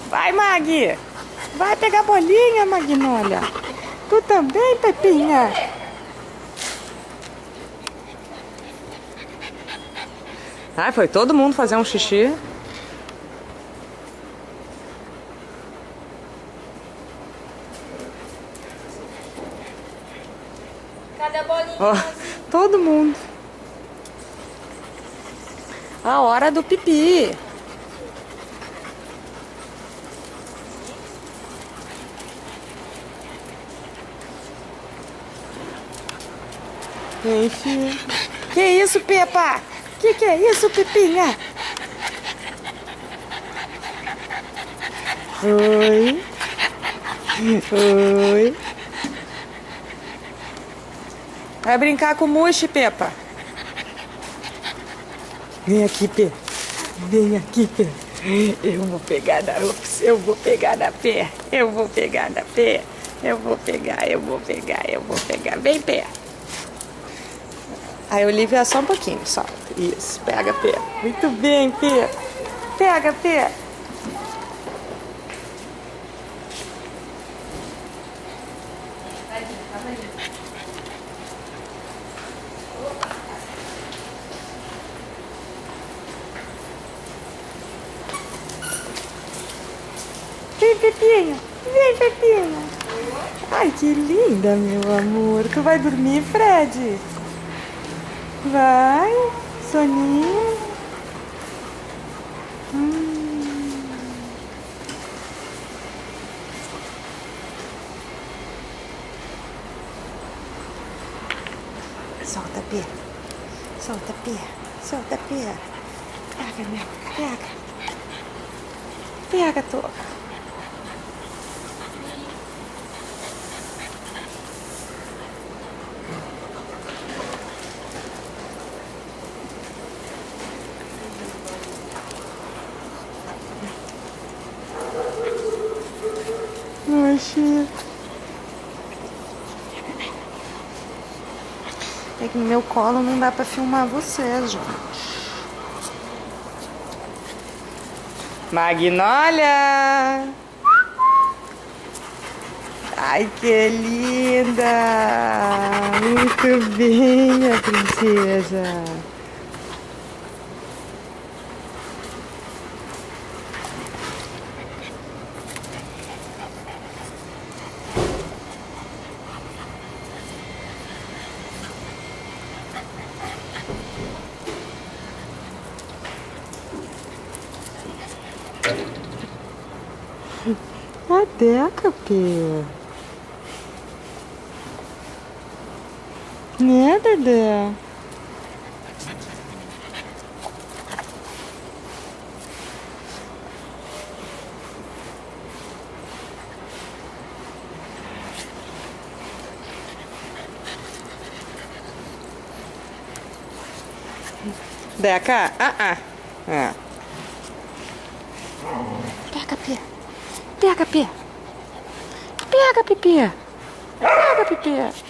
Vai, Magui. Vai pegar bolinha, Magnólia. Tu também, Pepinha. Ai, foi todo mundo fazer um xixi. Cadê a bolinha? Oh, todo mundo. A hora do pipi. Enfim. Que isso, Pepa? Que é isso, Pepinha? Oi. Oi. Vai brincar com o Mushi, Pepa. Vem aqui, Pê. Vem aqui, Pê. Eu vou pegar na Ups, eu vou pegar na Pê. Eu vou pegar na Pê. Eu vou pegar. Vem, Pê. Aí, Olivia, só um pouquinho, solta. Isso, pega, Pê. Muito bem, Pê. Pega, Pê. Vem, Pepinha. Vem, Pepinha. Ai, que linda, meu amor. Tu vai dormir, Fred? Vai, soninho. Solta, Pia. Solta, Pia. Solta, Pia. Pega, meu. Pega. Pega, Toca. Oxi. É que no meu colo não dá pra filmar vocês, gente. Magnólia! Ai, que linda! Muito bem, minha princesa! A Deca, Pê. Né, Dedé? Deca, É. Pega, Pê. Pega, Pê. Pega, Pipi. Pega, Pipi.